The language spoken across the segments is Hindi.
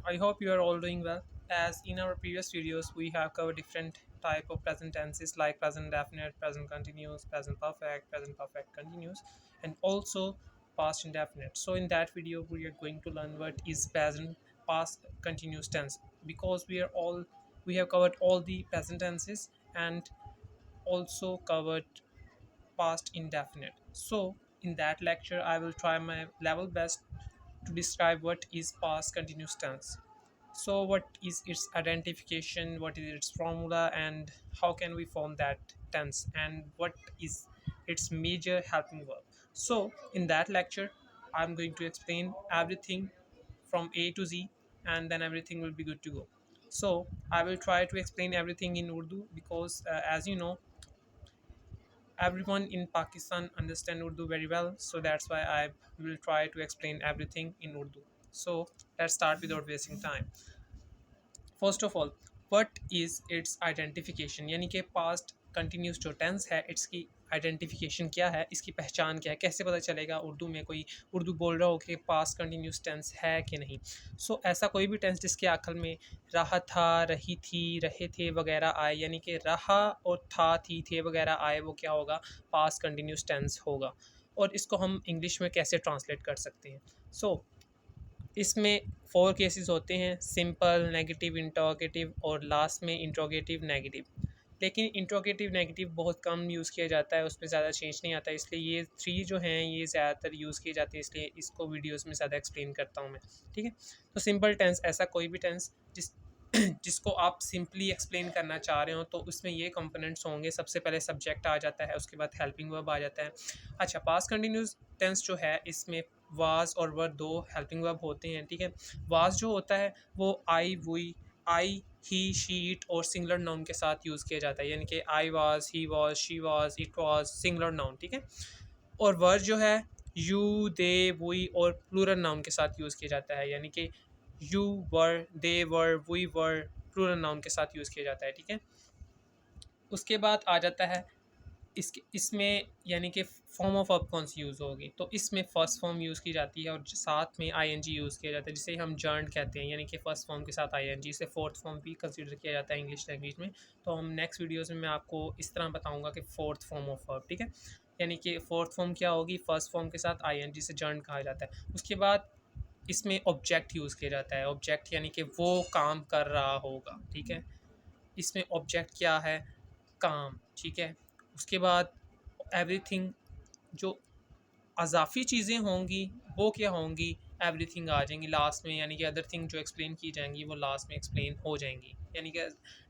I hope you are all doing well. As in our previous videos, we have covered different type of present tenses like present definite, present continuous, present perfect continuous, and also past indefinite. So in that video, we are going to learn what is present past continuous tense because we have covered all the present tenses and also covered past indefinite. So in that lecture, I will try my level best to describe what is past continuous tense. So what is its identification, what is its formula, and how can we form that tense, and what is its major helping verb. So in that lecture, I'm going to explain everything from A to Z, and then everything will be good to go. So I will try to explain everything in Urdu because as you know, everyone in Pakistan understand Urdu very well, so that's why I will try to explain everything in Urdu. So let's start without wasting time. First of all what is it's identification, यानी कि पास्ट कंटिन्यूस जो टेंस है इसकी आइडेंटिफिकेशन क्या है, इसकी पहचान क्या है, कैसे पता चलेगा उर्दू में कोई उर्दू बोल रहा हो कि पास्ट कंटिन्यूस टेंस है कि नहीं. सो ऐसा कोई भी टेंस जिसके आखिर में रहा था, रही थी, रहे थे वगैरह आए, यानी कि रहा और था, थी, थे वगैरह आए, वो क्या होगा, पास्ट कंटिन्यूस टेंस होगा. और इसको हम इंग्लिश में कैसे ट्रांसलेट कर सकते हैं. सो इसमें 4 केसेस होते हैं, सिंपल, नेगेटिव, इंट्रोगेटिव और लास्ट में इंट्रोगेटिव नेगेटिव. लेकिन इंट्रोगेटिव नेगेटिव बहुत कम यूज़ किया जाता है, उसमें ज़्यादा चेंज नहीं आता, इसलिए ये 3 जो हैं ये ज़्यादातर यूज़ किए जाते हैं, इसलिए इसको वीडियोस में ज़्यादा एक्सप्लेन करता हूँ मैं. ठीक है. तो सिंपल टेंस ऐसा कोई भी टेंस जिसको आप सिंपली एक्सप्लेन करना चाह रहे हो, तो उसमें ये कंपोनेंट्स होंगे. सबसे पहले सब्जेक्ट आ जाता है, उसके बाद हेल्पिंग वर्ब आ जाता है. अच्छा, पास्ट कंटिन्यूस टेंस जो है इसमें वाज और वर 2 हेल्पिंग वर्ब होते हैं. ठीक है. वाज जो होता है वो आई, ही, शी, इट और सिंगुलर नाउन के साथ यूज़ किया जाता है, यानी कि I was, he was, she was, it was, singular noun. ठीक है. और वर जो है यू, दे, वी और प्लूरल नाउन के साथ यूज़ किया जाता है, यानी कि you were, they were, we were plural noun के साथ यूज़ किया जाता है. ठीक है. उसके बाद आ जाता है इसमें यानी कि फॉर्म ऑफ वर्ब कौन सी यूज़ होगी, तो इसमें फ़र्स्ट फॉर्म यूज़ की जाती है और साथ में आईएनजी यूज़ किया जाता है, जिसे हम जर्नड कहते हैं, यानी कि फ़र्स्ट फॉर्म के साथ आईएनजी. से फोर्थ फॉर्म भी कंसीडर किया जाता है इंग्लिश लैंग्वेज में. तो हम नेक्स्ट वीडियोज़ में मैं आपको इस तरह बताऊँगा कि फोर्थ फॉर्म ऑफ वर्ब. ठीक है. यानी कि फोर्थ फॉर्म क्या होगी, फर्स्ट फॉर्म के साथ आईएनजी से जर्नड कहा जाता है. उसके बाद इसमें ऑब्जेक्ट यूज़ किया जाता है. ऑब्जेक्ट यानी कि वो काम कर रहा होगा. ठीक है. इसमें ऑब्जेक्ट क्या है, काम. ठीक है. उसके बाद एवरीथिंग जो अज़ाफ़ी चीज़ें होंगी वो क्या होंगी, एवरीथिंग आ जाएंगी लास्ट में, यानी कि अदर थिंग जो एक्सप्लेन की जाएंगी वो लास्ट में एक्सप्लेन हो जाएंगी. यानी कि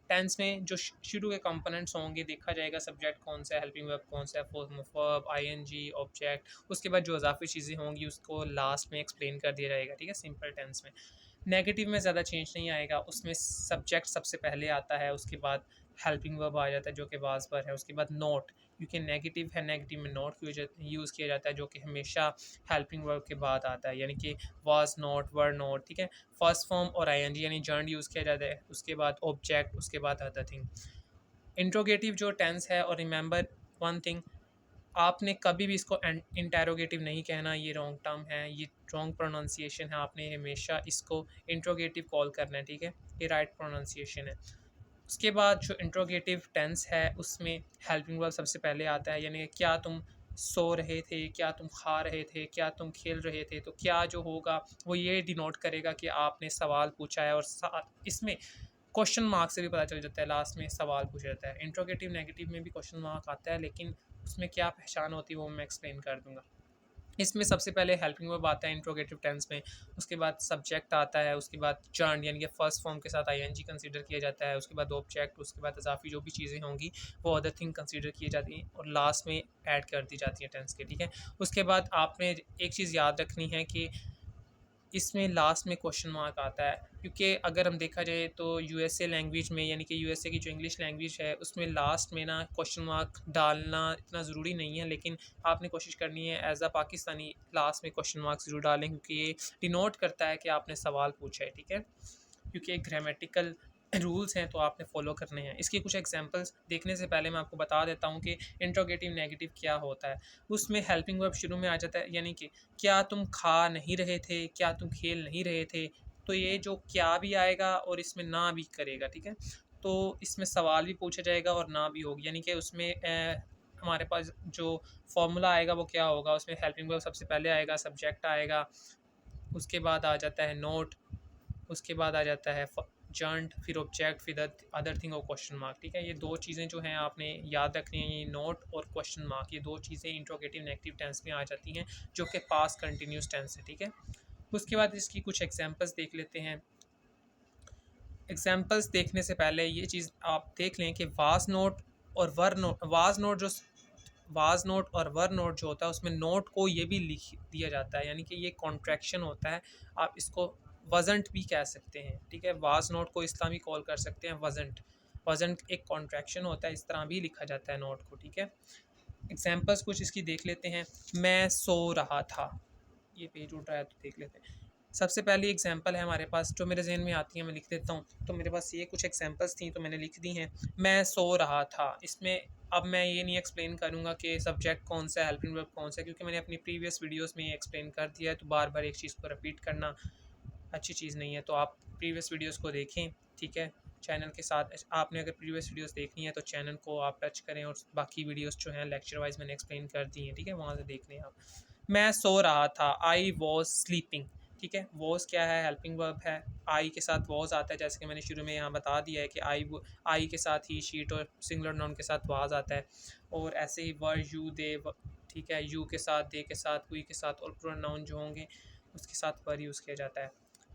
टेंस में जो शुरू के कंपोनेंट्स होंगे देखा जाएगा, सब्जेक्ट कौन सा है, हेल्पिंग वर्ब कौन सा है, form of verb, ING, object. उसके बाद जो अज़ाफ़ी चीज़ें होंगी उसको लास्ट में एक्सप्लेन कर दिया जाएगा. ठीक है. सिंपल टेंस में नेगेटिव में ज़्यादा चेंज नहीं आएगा, उसमें सब्जेक्ट सबसे पहले आता है, उसके बाद हेल्पिंग वर्ब आ जाता है जो कि वाज पर है, उसके बाद नॉट, क्योंकि नेगेटिव है, नेगेटिव में नॉट यूज़ किया जाता है जो कि हमेशा हेल्पिंग वर्ब के बाद आता है, यानी कि वाज नॉट, वर नॉट. ठीक है. फर्स्ट फॉर्म और आईएनजी यानी जर्नड यूज़ किया जाता है, उसके बाद ऑब्जेक्ट, उसके बाद अदर थिंग. इंट्रोगेटिव जो टेंस है, और रिमेंबर वन थिंग, आपने कभी भी इसको इंटेरोगेटिव नहीं कहना, ये रॉन्ग टर्म है, ये रॉन्ग प्रोनाउंसिएशन है, आपने हमेशा इसको इंट्रोगेटिव कॉल करना है. ठीक है. ये राइट प्रोनाउंसिएशन है. उसके बाद जो इंट्रोगेटिव टेंस है उसमें हेल्पिंग वर्ब सबसे पहले आता है, यानी क्या तुम सो रहे थे, क्या तुम खा रहे थे, क्या तुम खेल रहे थे. तो क्या जो होगा वो ये डिनोट करेगा कि आपने सवाल पूछा है, और इसमें क्वेश्चन मार्क से भी पता चल जाता है, लास्ट में सवाल पूछा जाता है. इंट्रोगेटिव नेगेटिव में भी क्वेश्चन मार्क आता है, लेकिन उसमें क्या पहचान होती है वो मैं एक्सप्लेन कर दूंगा. इसमें सबसे पहले हेल्पिंग वर्ब आता है इंट्रोगेटिव टेंस में, उसके बाद सब्जेक्ट आता है, उसके बाद जर्न यानी कि फर्स्ट फॉर्म के साथ आईएनजी कंसीडर किया जाता है, उसके बाद ऑब्जेक्ट, उसके बाद इजाफी जो भी चीज़ें होंगी वो अदर थिंग कंसीडर की जाती हैं और लास्ट में ऐड कर दी जाती है टेंस के. ठीक है. उसके बाद आपने एक चीज़ याद रखनी है कि इसमें लास्ट में क्वेश्चन मार्क आता है, क्योंकि अगर हम देखा जाए तो यूएसए लैंग्वेज में, यानी कि यूएसए की जो इंग्लिश लैंग्वेज है उसमें लास्ट में ना क्वेश्चन मार्क डालना इतना ज़रूरी नहीं है, लेकिन आपने कोशिश करनी है एज अ पाकिस्तानी लास्ट में क्वेश्चन मार्क ज़रूर डालें, क्योंकि ये डिनोट करता है कि आपने सवाल पूछा है. ठीक है. क्योंकि एक ग्रामेटिकल रूल्स हैं तो आपने फॉलो करने हैं. इसकी कुछ एग्जांपल्स देखने से पहले मैं आपको बता देता हूँ कि इंट्रोगेटिव नेगेटिव क्या होता है. उसमें हेल्पिंग वर्ब शुरू में आ जाता है, यानी कि क्या तुम खा नहीं रहे थे, क्या तुम खेल नहीं रहे थे, तो ये जो क्या भी आएगा और इसमें ना भी करेगा, ठीक है। तो इसमें सवाल भी पूछा जाएगा और ना भी होगी, यानी कि उसमें हमारे पास जो फॉर्मूला आएगा वो क्या होगा, उसमें हेल्पिंग वर्ब सबसे पहले आएगा, सब्जेक्ट आएगा, उसके बाद आ जाता है नोट, उसके बाद आ जाता है जंट, फिर ऑब्जेक्ट, फिर अदर थिंग और क्वेश्चन मार्क, ठीक है। ये दो चीज़ें जो हैं आपने याद रखनी है, ये नोट और क्वेश्चन मार्क, ये दो चीज़ें इंट्रोगेटिव नेगेटिव टेंस में आ जाती हैं, जो कि पास्ट कंटिन्यूस टेंस है, ठीक है। उसके बाद इसकी कुछ एग्जांपल्स देख लेते हैं। एग्जांपल्स देखने से पहले ये चीज़ आप देख लें कि वाज नोट और वर नोट, वाज नोट और वर नोट जो होता है उसमें नोट को ये भी लिख दिया जाता है, यानी कि ये कॉन्ट्रैक्शन होता है। आप इसको वजंट भी कह सकते हैं, ठीक है। वाज नोट को इस तरह भी कॉल कर सकते हैं वजंट, वजंट एक कॉन्ट्रैक्शन होता है, इस तरह भी लिखा जाता है नोट को, ठीक है। एग्जांपल्स कुछ इसकी देख लेते हैं। मैं सो रहा था, ये पेज उठ रहा है तो देख लेते हैं। सबसे पहली एग्जांपल है हमारे पास, जो मेरे जहन में आती है मैं लिख देता हूँ। तो मेरे पास ये कुछ एग्जांपल्स थी तो मैंने लिख दी हैं। मैं सो रहा था, इसमें अब मैं ये नहीं एक्सप्लेन करूँगा कि सब्जेक्ट कौन सा है, हेल्पिंग वर्ब कौन सा है, क्योंकि मैंने अपनी प्रीवियस वीडियोस में ये एक्सप्लेन कर दिया है। तो बार बार एक चीज़ को रिपीट करना अच्छी चीज़ नहीं है, तो आप प्रीवियस वीडियोस को देखें, ठीक है। चैनल के साथ आपने अगर प्रीवियस वीडियोस देखनी है तो चैनल को आप टच करें और बाकी वीडियोस जो हैं लेक्चर वाइज मैंने एक्सप्लेन कर दी हैं, ठीक है, वहाँ से देख लें आप। मैं सो रहा था, आई वॉज स्लीपिंग, ठीक है। वॉज क्या है, हेल्पिंग वर्ब है, आई के साथ वॉज आता है, जैसे कि मैंने शुरू में यहाँ बता दिया है कि आई के साथ ही, शीट और सिंगुलर नाउन के साथ वाज आता है। और ऐसे ही वर, यू, दे, ठीक है, यू के साथ, दे के साथ, वी के साथ और प्रोनाउन जो होंगे उसके साथ वर यूज़ किया जाता है।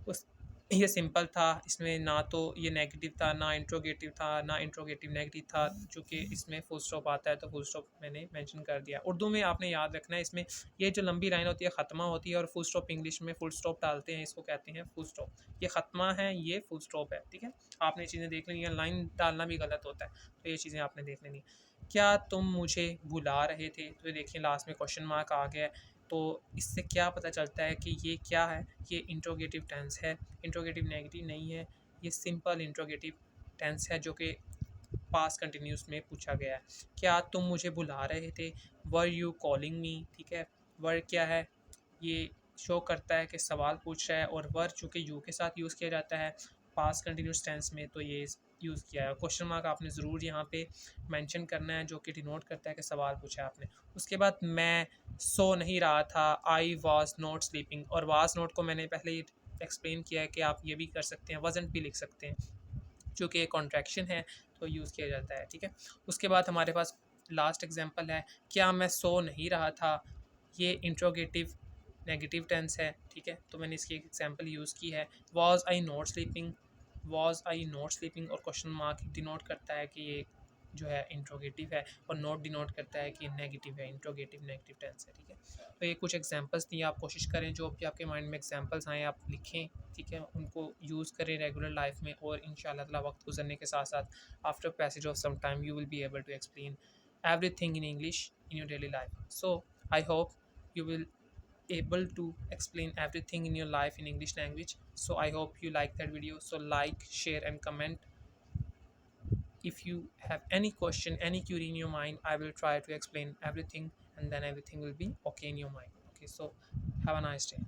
उस ये सिंपल था, इसमें ना तो ये नेगेटिव था, ना इंट्रोगेटिव था, ना इंट्रोगेटिव नेगेटिव था, चूँकि इसमें फुल स्टॉप आता है तो फुल स्टॉप मैंने मेंशन कर दिया। उर्दू में आपने याद रखना है, इसमें ये जो लंबी लाइन होती है ख़त्मा होती है, और फुल स्टॉप इंग्लिश में फुल स्टॉप डालते हैं, इसको कहते हैं फुल स्टॉप। ये ख़त्मा है, ये फुल स्टॉप है, ठीक है। आपने चीज़ें देख लेनी है, लाइन डालना भी गलत होता है, तो ये चीज़ें आपने देख लेनी है। क्या तुम मुझे बुला रहे थे, तो ये देखिए लास्ट में क्वेश्चन मार्क आ गया है। तो इससे क्या पता चलता है कि ये क्या है, ये इंट्रोगेटिव टेंस है, इंट्रोगेटिव नेगेटिव नहीं है, ये सिंपल इंट्रोगेटिव टेंस है जो कि पास्ट कंटिन्यूस में पूछा गया है। क्या तुम मुझे बुला रहे थे, वर यू कॉलिंग मी, ठीक है। वर क्या है, ये शो करता है कि सवाल पूछ रहा है, और वर चूँकि यू के साथ यूज़ किया जाता है पास्ट कंटिन्यूस टेंस में, तो ये यूज़ किया है। क्वेश्चन मार्क आपने ज़रूर यहाँ पे मेंशन करना है, जो कि डिनोट करता है कि सवाल पूछा है आपने। उसके बाद मैं सो नहीं रहा था, आई वॉज नॉट स्लीपिंग, और वाज नॉट को मैंने पहले ही एक्सप्लेन किया है कि आप ये भी कर सकते हैं, वजन भी लिख सकते हैं, चूँकि एक कॉन्ट्रैक्शन है तो यूज़ किया जाता है, ठीक है। उसके बाद हमारे पास लास्ट एग्जांपल है, क्या मैं सो नहीं रहा था, ये इंट्रोगेटिव नेगेटिव टेंस है, ठीक है। तो मैंने इसकी एक एग्जांपल यूज़ की है, was I not sleeping, was I not sleeping, और क्वेश्चन मार्क डिनोट करता है कि ये जो है इंट्रोगेटिव है, और नोट डिनोट करता है कि नेगेटिव है, इंट्रोगेटिव नेगेटिव टेंस है, ठीक है। तो ये कुछ एग्जांपल्स थी, आप कोशिश करें जो भी आपके माइंड में एग्जांपल्स आएँ आप लिखें, ठीक है, उनको यूज़ करें रेगुलर लाइफ में, और इंशाल्लाह ताला वक्त गुजरने के साथ साथ after passage of some time you will be able to explain everything in English in your daily life. So I hope you will able to explain everything in your life in English language. So I hope you like that video. So like, share and comment. If you have any question, any query in your mind, I will try to explain everything, and then everything will be okay in your mind. Okay, so have a nice day.